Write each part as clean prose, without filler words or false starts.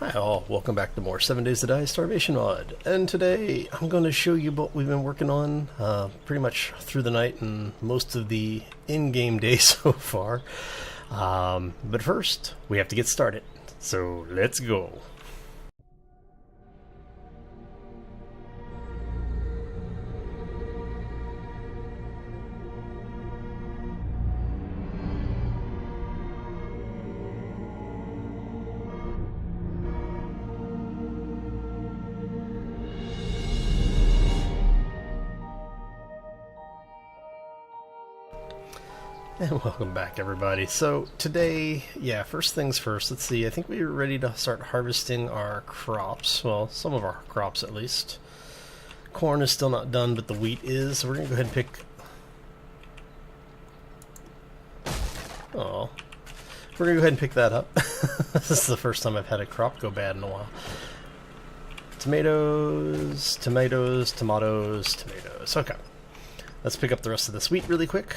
Hi all, welcome back to more 7 Days to Die Starvation mod. And today I'm going to show you what we've been working on pretty much through the night and most of the in-game day so far. But first, we have to get started. So let's go. And welcome back, everybody. So today, first things first, let's see, I think we're ready to start harvesting our crops. Well, some of our crops at least. Corn is still not done, but the wheat is. So we're going to go ahead and pick... Oh. We're going to go ahead and pick that up. This is the first time I've had a crop go bad in a while. Tomatoes, tomatoes, tomatoes, tomatoes. Okay. Let's pick up the rest of this wheat really quick.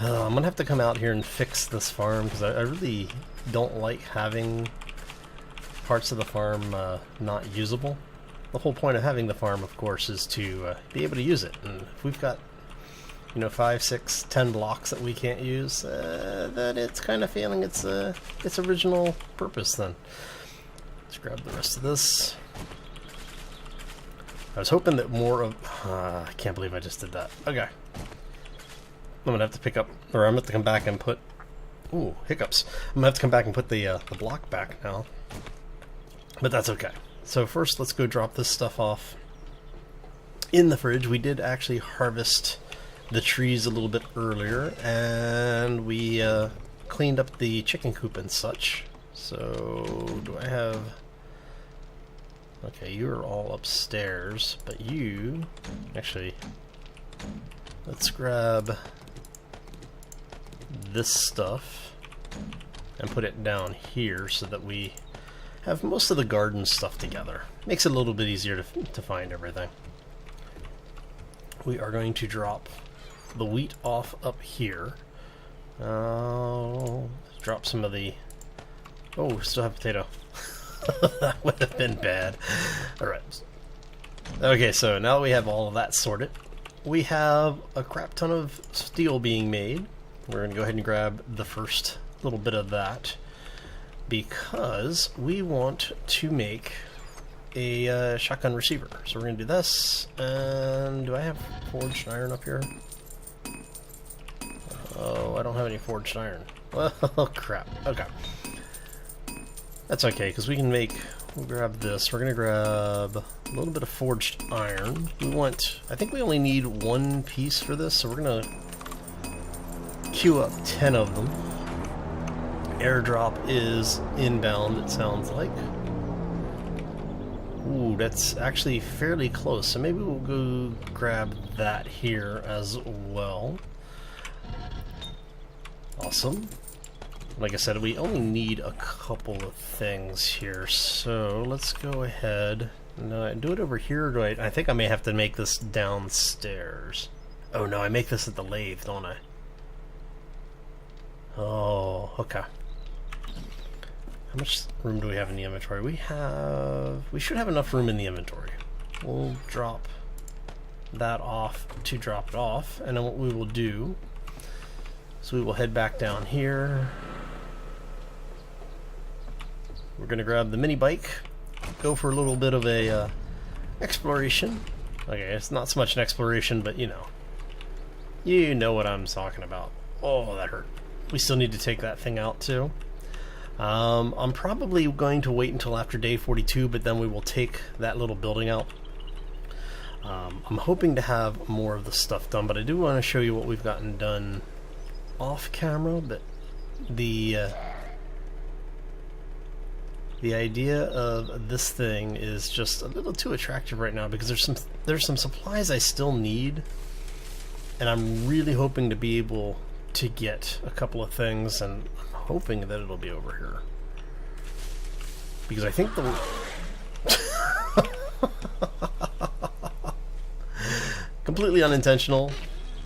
I'm going to have to come out here and fix this farm because I really don't like having parts of the farm not usable. The whole point of having the farm, of course, is to be able to use it. And if we've got, 5, 6, 10 blocks that we can't use, then it's kind of failing its original purpose then. Let's grab the rest of this. I was hoping that more of... I can't believe I just did that. Okay. I'm gonna have to pick up, or I'm gonna have to come back and put. Ooh, hiccups! I'm gonna have to come back and put the block back now. But that's okay. So first, let's go drop this stuff off in the fridge. We did actually harvest the trees a little bit earlier, and we cleaned up the chicken coop and such. So do I have? Okay, you are all upstairs, but you actually. Let's grab this stuff and put it down here so that we have most of the garden stuff together. Makes it a little bit easier to find everything. We are going to drop the wheat off up here. Drop some of the... Oh, we still have potato. That would have been bad. Alright. Okay, so now that we have all of that sorted, we have a crap ton of steel being made. We're going to go ahead and grab the first little bit of that because we want to make a shotgun receiver. So we're going to do this. And do I have forged iron up here? Oh, I don't have any forged iron. Well, crap. Okay. That's okay because we can make... We'll grab this. We're going to grab a little bit of forged iron. I think we only need one piece for this, so we're going to queue up 10 of them. Airdrop is inbound, it sounds like. Ooh, that's actually fairly close, so maybe we'll go grab that here as well. Awesome. Like I said, we only need a couple of things here, so let's go ahead. No, do it over here, or do I think I may have to make this downstairs. Oh no, I make this at the lathe, don't I? Oh, okay. How much room do we have in the inventory? We should have enough room in the inventory. We'll drop that off to drop it off, and then what we will do is we will head back down here. We're going to grab the mini bike, go for a little bit of a exploration. Okay, it's not so much an exploration, but you know what I'm talking about. Oh, that hurt. We still need to take that thing out too. I'm probably going to wait until after day 42, but then we will take that little building out. I'm hoping to have more of the stuff done, but I do want to show you what we've gotten done off camera. But the idea of this thing is just a little too attractive right now because there's some supplies I still need, and I'm really hoping to be able to get a couple of things, and I'm hoping that it'll be over here because I think the completely unintentional.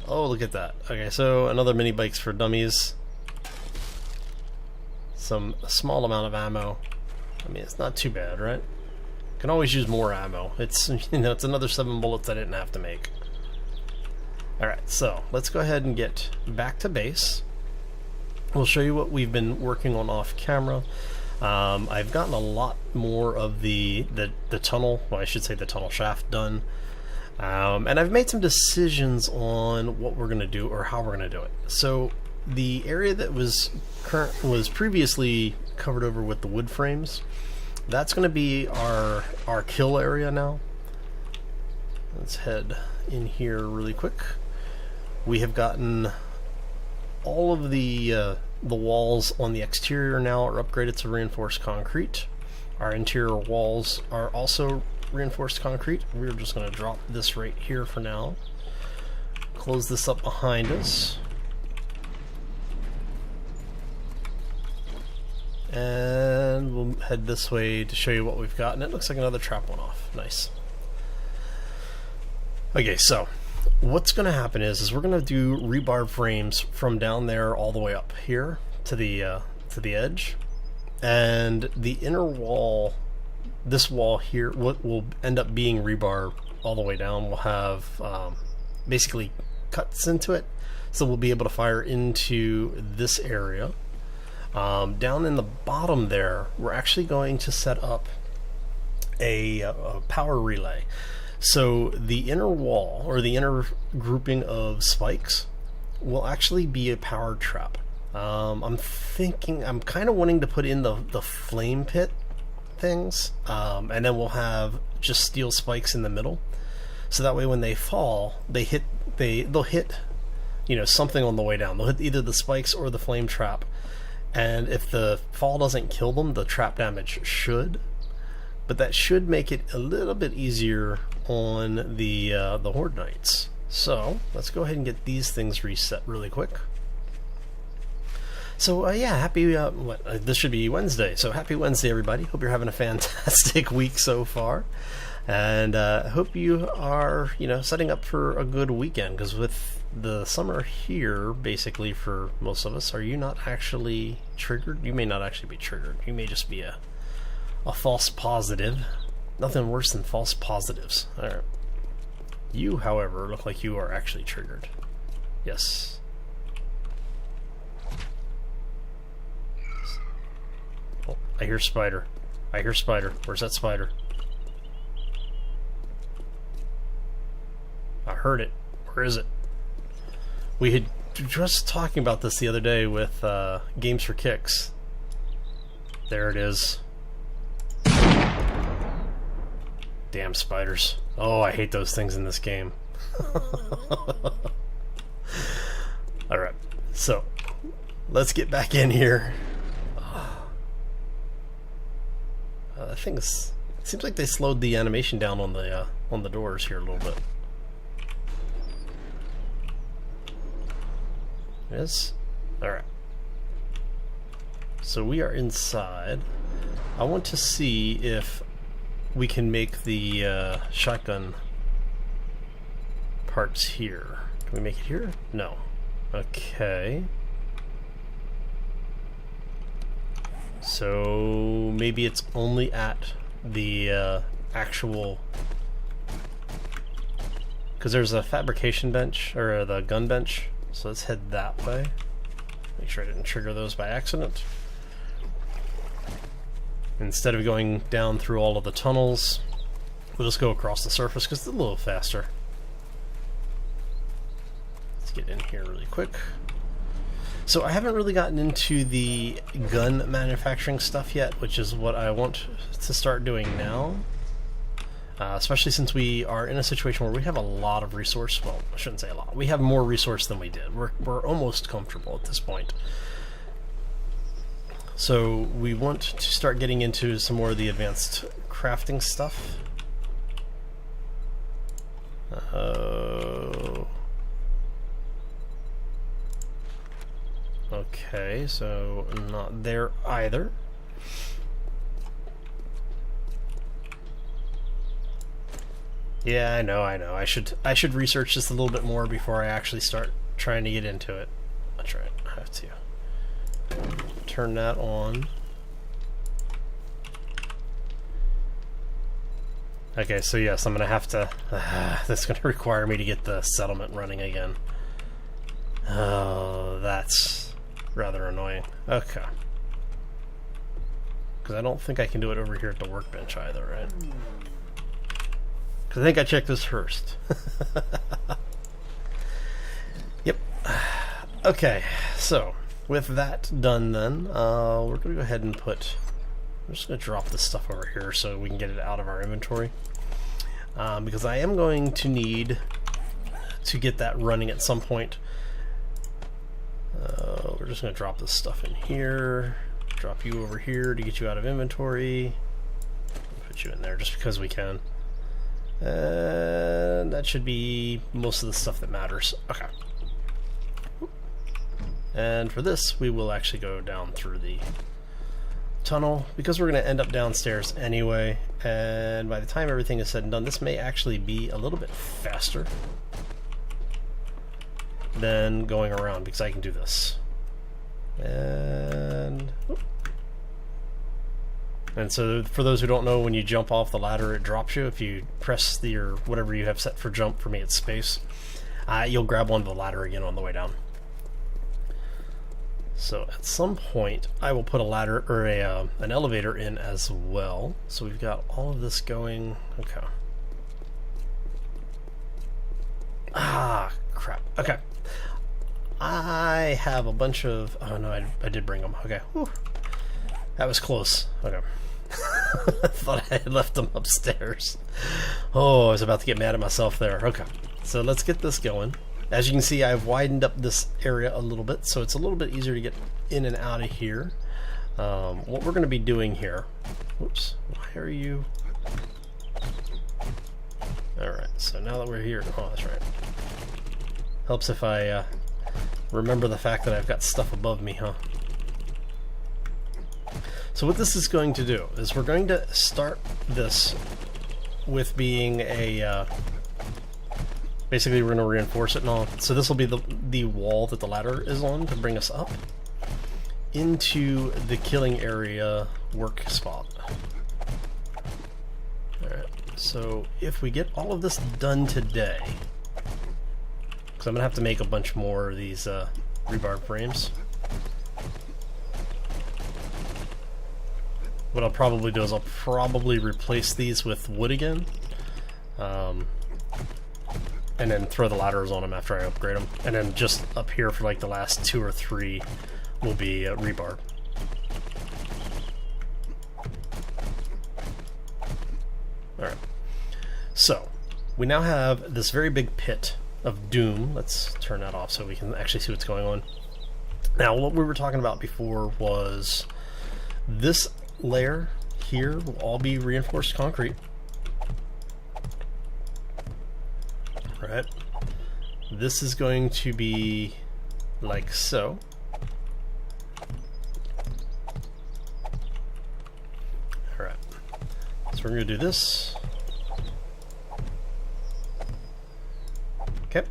Oh, look at that. Okay, so another mini bikes for dummies. a small amount of ammo. I mean, it's not too bad, right? Can always use more ammo. It's, you know, it's another 7 bullets I didn't have to make. Alright, so let's go ahead and get back to base. We'll show you what we've been working on off camera. I've gotten a lot more of the tunnel, well, I should say the tunnel shaft done. And I've made some decisions on what we're going to do or how we're going to do it. So the area that was previously covered over with the wood frames, that's going to be our kill area now. Let's head in here really quick. We have gotten all of the walls on the exterior now are upgraded to reinforced concrete. Our interior walls are also reinforced concrete. We're just going to drop this right here for now. Close this up behind us. And we'll head this way to show you what we've got. And it looks like another trap went off. Nice. Okay, so what's going to happen is we're going to do rebar frames from down there all the way up here to the edge. And the inner wall, this wall here, what will end up being rebar all the way down, will have basically cuts into it. So we'll be able to fire into this area. Down in the bottom there, we're actually going to set up a power relay. So the inner wall, or the inner grouping of spikes, will actually be a power trap. I'm kind of wanting to put in the flame pit things, and then we'll have just steel spikes in the middle. So that way when they fall, they'll hit, you know, something on the way down. They'll hit either the spikes or the flame trap. And if the fall doesn't kill them, the trap damage should. But that should make it a little bit easier on the Horde Knights. So let's go ahead and get these things reset really quick. So yeah, happy this should be Wednesday. So happy Wednesday, everybody. Hope you're having a fantastic week so far, and hope you are, you know, setting up for a good weekend. Because with the summer here, basically for most of us, are you not actually triggered? You may not actually be triggered. You may just be a false positive. Nothing worse than false positives. All right. You, however, look like you are actually triggered. Yes. Oh, I hear spider. I hear spider. Where's that spider? I heard it. Where is it? We had just talking about this the other day with Games for Kicks. There it is. Damn spiders. Oh, I hate those things in this game. Alright, so let's get back in here. I think it seems like they slowed the animation down on the doors here a little bit. Yes? Alright. So we are inside. I want to see if we can make the shotgun parts here. Can we make it here? No. Okay. So maybe it's only at the actual, because there's a fabrication bench, or the gun bench. So let's head that way. Make sure I didn't trigger those by accident. Instead of going down through all of the tunnels, we'll just go across the surface because it's a little faster. Let's get in here really quick. So I haven't really gotten into the gun manufacturing stuff yet, which is what I want to start doing now. Especially since we are in a situation where we have a lot of resource. Well, I shouldn't say a lot. We have more resource than we did. We're almost comfortable at this point. So we want to start getting into some more of the advanced crafting stuff. Okay, so not there either. Yeah, I know. I should research this a little bit more before I actually start trying to get into it. That's right. I have to. turn that on. Okay, so yes, I'm gonna have to... that's gonna require me to get the settlement running again. Oh, that's rather annoying. Okay. Because I don't think I can do it over here at the workbench either, right? Because I think I checked this first. Yep. Okay, so with that done then, we're going to go ahead and put... I'm just going to drop this stuff over here so we can get it out of our inventory. Because I am going to need to get that running at some point. We're just going to drop this stuff in here. Drop you over here to get you out of inventory. Put you in there just because we can. And that should be most of the stuff that matters. Okay. And for this, we will actually go down through the tunnel because we're going to end up downstairs anyway. And by the time everything is said and done, this may actually be a little bit faster than going around because I can do this. And so for those who don't know, when you jump off the ladder, it drops you. If you press the or whatever you have set for jump, for me it's space, you'll grab onto the ladder again on the way down. So at some point I will put a ladder or an elevator in as well. So we've got all of this going. Okay. Ah, crap. Okay. I have a bunch of... Oh no, I did bring them. Okay. Whew. That was close. Okay. I thought I had left them upstairs. Oh, I was about to get mad at myself there. Okay. So let's get this going. As you can see, I've widened up this area a little bit, so it's a little bit easier to get in and out of here. What we're going to be doing here... Whoops. Why are you... Alright, so now that we're here... Oh, that's right. Helps if I... remember the fact that I've got stuff above me, huh? So what this is going to do is we're going to start this with being a... basically we're going to reinforce it and all. So this will be the wall that the ladder is on to bring us up into the killing area work spot. Alright, so if we get all of this done today... So I'm going to have to make a bunch more of these rebar frames. What I'll probably do is I'll probably replace these with wood again. And then throw the ladders on them after I upgrade them. And then just up here for like the last 2 or 3 will be rebar. Alright. So, we now have this very big pit of doom. Let's turn that off so we can actually see what's going on. Now, what we were talking about before was this layer here will all be reinforced concrete. Right. This is going to be like so. Alright. So we're going to do this. Okay.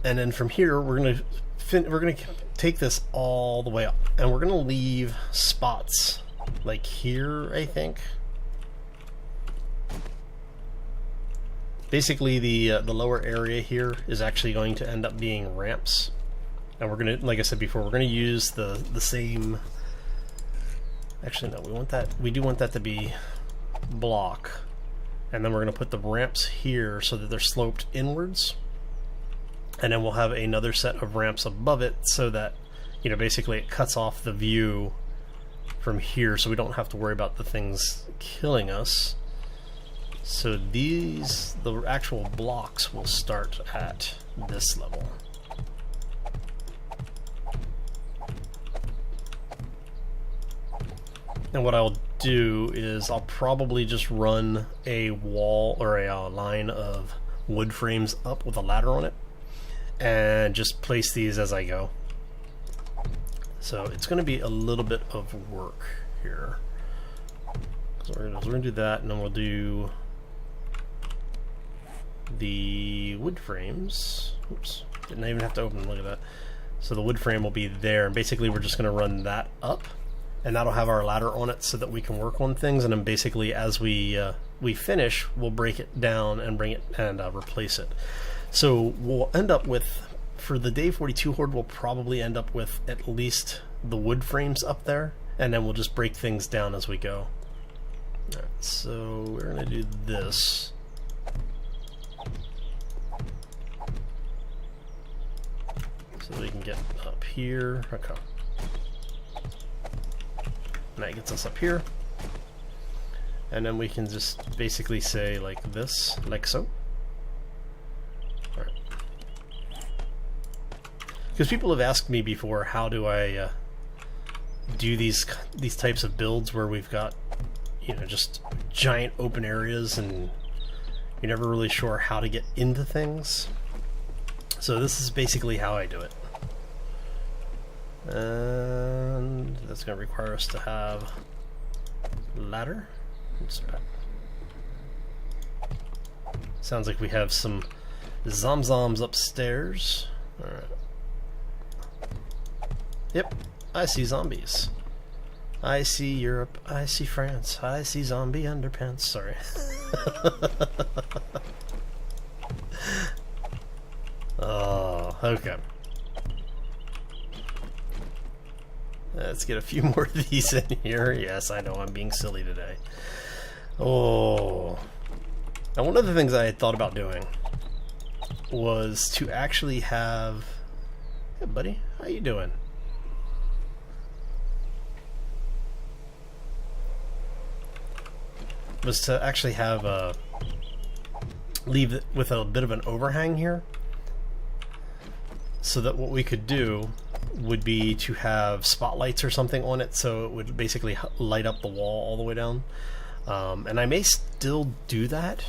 And then from here we're going to take this all the way up, and we're going to leave spots like here, I think. Basically the lower area here is actually going to end up being ramps, and we're going to, like I said before, we're going to use the same... Actually no, we do want that to be block, and then we're going to put the ramps here so that they're sloped inwards, and then we'll have another set of ramps above it so that, you know, basically it cuts off the view from here so we don't have to worry about the things killing us. So these, the actual blocks, will start at this level. And what I'll do is I'll probably just run a wall or a line of wood frames up with a ladder on it and just place these as I go. So it's going to be a little bit of work here. So we're going to do that, and then we'll do the wood frames. Oops, didn't even have to open them. Look at that. So the wood frame will be there, and basically we're just going to run that up, and that'll have our ladder on it so that we can work on things. And then basically as we finish, we'll break it down and bring it and replace it. So we'll end up with, for the Day 42 horde, we'll probably end up with at least the wood frames up there, and then we'll just break things down as we go. Alright, so we're going to do this. So we can get up here. Okay. And that gets us up here. And then we can just basically say like this, like so. Alright. Because people have asked me before, how do I do these types of builds where we've got, you know, just giant open areas and you're never really sure how to get into things. So this is basically how I do it. And that's going to require us to have a ladder. Oops, sounds like we have some zomzoms upstairs. Alright. Yep, I see zombies. I see Europe, I see France, I see zombie underpants. Sorry. Oh, okay. Let's get a few more of these in here. Yes, I know I'm being silly today. Oh. Now, one of the things I had thought about doing was to actually have... Hey, buddy. How you doing? Was to actually have leave it with a bit of an overhang here, so that what we could do would be to have spotlights or something on it, so it would basically light up the wall all the way down. And I may still do that.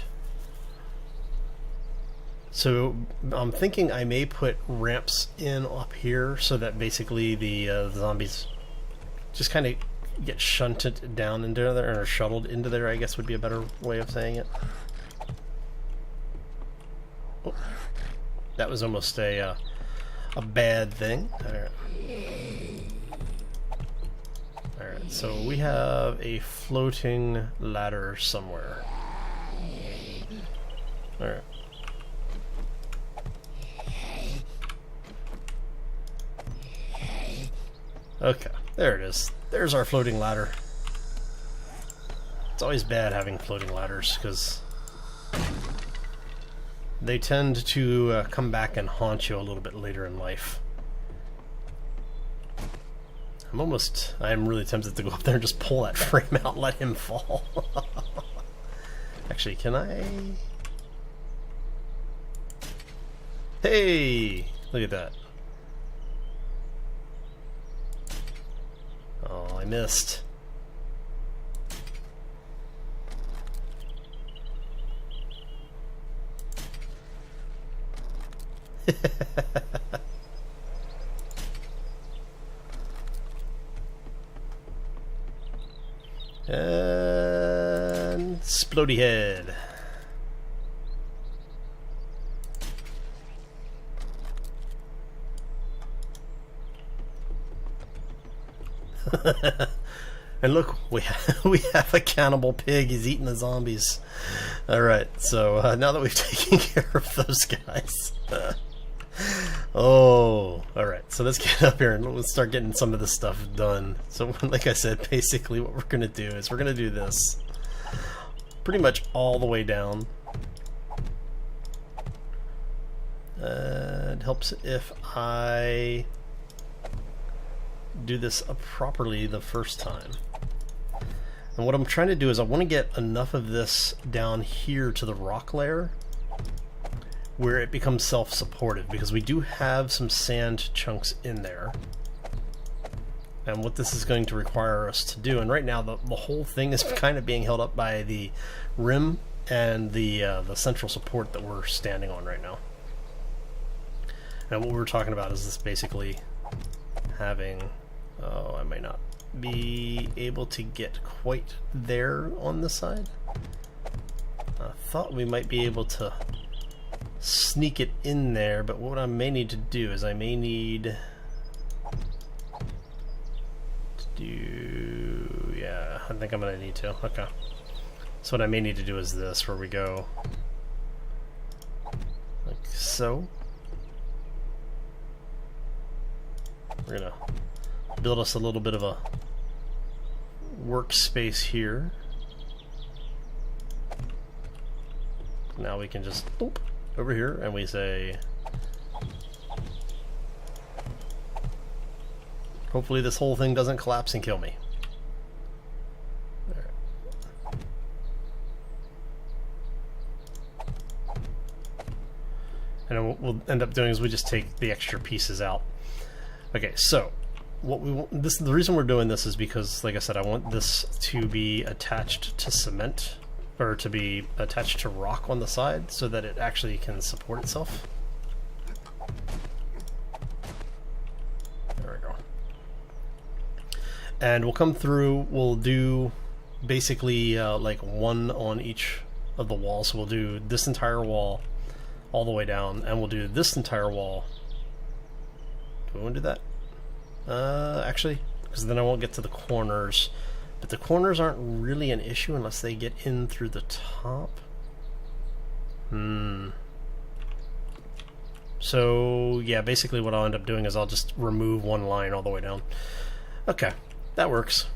So I'm thinking I may put ramps in up here so that basically the zombies just kind of get shunted down into there, or shuttled into there, I guess would be a better way of saying it. Oh, that was almost a bad thing. Alright, so we have a floating ladder somewhere. Alright. Okay, there it is. There's our floating ladder. It's always bad having floating ladders, because they tend to come back and haunt you a little bit later in life. I'm really tempted to go up there and just pull that frame out and let him fall. Actually, can I? Hey! Look at that. Oh, I missed. And splody head. And look, we have a cannibal pig. He's eating the zombies. Alright, so now that we've taken care of those guys. Oh, alright, so let's get up here and let's start getting some of this stuff done. So like I said, basically what we're going to do is we're going to do this pretty much all the way down. It helps if I do this properly the first time. And what I'm trying to do is I want to get enough of this down here to the rock layer where it becomes self-supported, because we do have some sand chunks in there. And what this is going to require us to do, and right now the whole thing is kind of being held up by the rim and the central support that we're standing on right now. And what we're talking about is this basically having... Oh, I might not be able to get quite there on this side. I thought we might be able to sneak it in there, but what I may need to do is I may need Yeah, I think I'm gonna need to. Okay. So what I may need to do is this, where we go like so. We're gonna build us a little bit of a workspace here. Now we can just boop over here and we say, hopefully this whole thing doesn't collapse and kill me. And what we'll end up doing is we just take the extra pieces out. Okay, so what we want, the reason we're doing this is because, like I said, I want this to be attached to cement, or to be attached to rock on the side, so that it actually can support itself. There we go. And we'll come through. We'll do basically like one on each of the walls. So we'll do this entire wall all the way down, and we'll do this entire wall. Do we want to do that? Actually, because then I won't get to the corners. But the corners aren't really an issue unless they get in through the top. So, yeah, basically what I'll end up doing is I'll just remove one line all the way down. Okay, that works.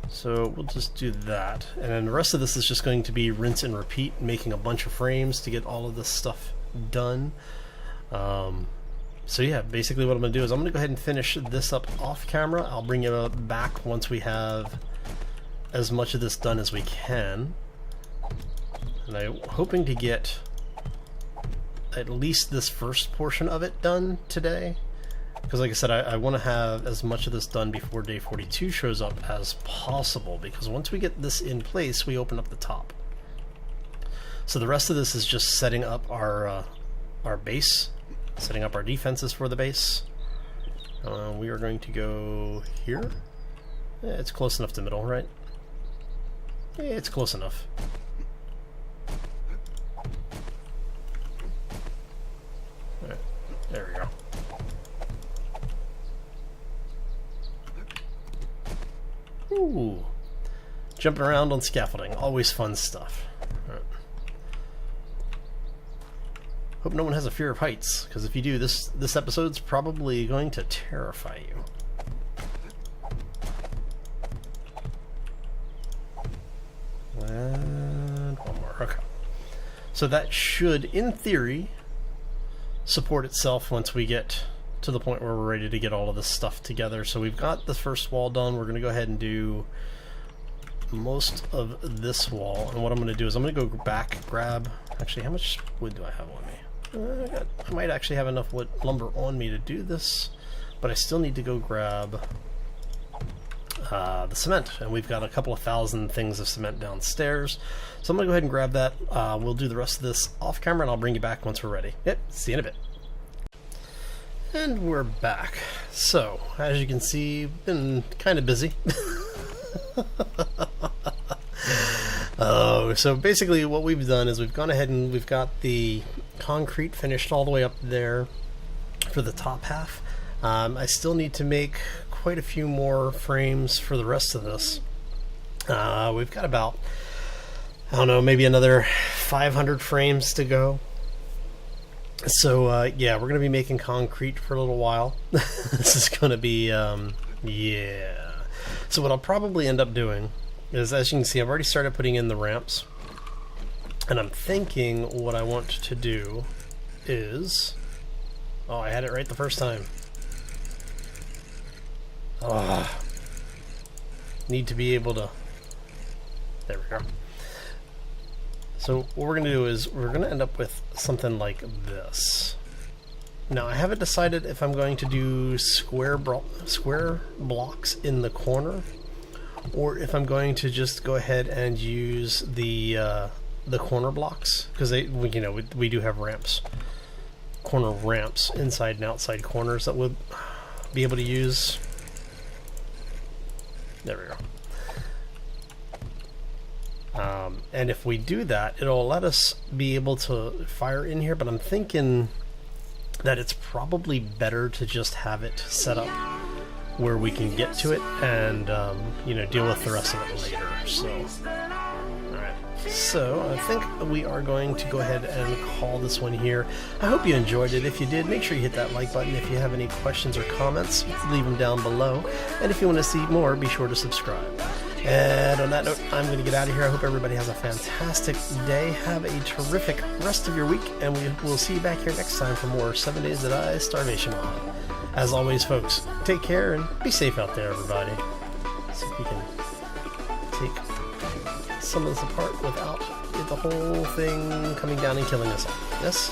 So we'll just do that. And then the rest of this is just going to be rinse and repeat, making a bunch of frames to get all of this stuff done. So yeah, basically what I'm going to do is I'm going to go ahead and finish this up off camera. I'll bring you back once we have as much of this done as we can. And I'm hoping to get at least this first portion of it done today. Because like I said, I want to have as much of this done before day 42 shows up as possible. Because once we get this in place, we open up the top. So the rest of this is just setting up our base. Setting up our defenses for the base. We are going to go here. Yeah, it's close enough to middle, right? Yeah, it's close enough. Alright, there we go. Ooh. Jumping around on scaffolding, always fun stuff. Alright. Hope no one has a fear of heights, because if you do, this episode's probably going to terrify you. And one more. Okay. So that should, in theory, support itself once we get to the point where we're ready to get all of this stuff together. So we've got the first wall done. We're going to go ahead and do most of this wall. And what I'm going to do is I'm going to go back, grab... Actually, how much wood do I have on me? I might actually have enough wood lumber on me to do this, but I still need to go grab the cement, and we've got a couple of thousand things of cement downstairs, so I'm gonna go ahead and grab that. We'll do the rest of this off camera and I'll bring you back once we're ready. Yep, see you in a bit. And we're back. So as you can see, been kind of busy. So basically what we've done is we've gone ahead and we've got the concrete finished all the way up there for the top half. I still need to make quite a few more frames for the rest of this. We've got about, I don't know, maybe another 500 frames to go. So yeah, we're going to be making concrete for a little while. This is going to be, yeah. So what I'll probably end up doing is, as you can see, I've already started putting in the ramps. And I'm thinking what I want to do is... Oh, I had it right the first time. Oh, need to be able to... There we go. So what we're going to do is we're going to end up with something like this. Now, I haven't decided if I'm going to do square blocks in the corner, or if I'm going to just go ahead and use the corner blocks, because we do have ramps, corner ramps, inside and outside corners that we'll be able to use. There we go. And if we do that, it'll let us be able to fire in here, but I'm thinking that it's probably better to just have it set up where we can get to it and, you know, deal with the rest of it later. So, alright. So, I think we are going to go ahead and call this one here. I hope you enjoyed it. If you did, make sure you hit that like button. If you have any questions or comments, leave them down below. And if you want to see more, be sure to subscribe. And on that note, I'm going to get out of here. I hope everybody has a fantastic day. Have a terrific rest of your week, and we will see you back here next time for more 7 Days to Die Starvation on. As always, folks, take care and be safe out there, everybody. See if we can take some of this apart without the whole thing coming down and killing us all. Yes?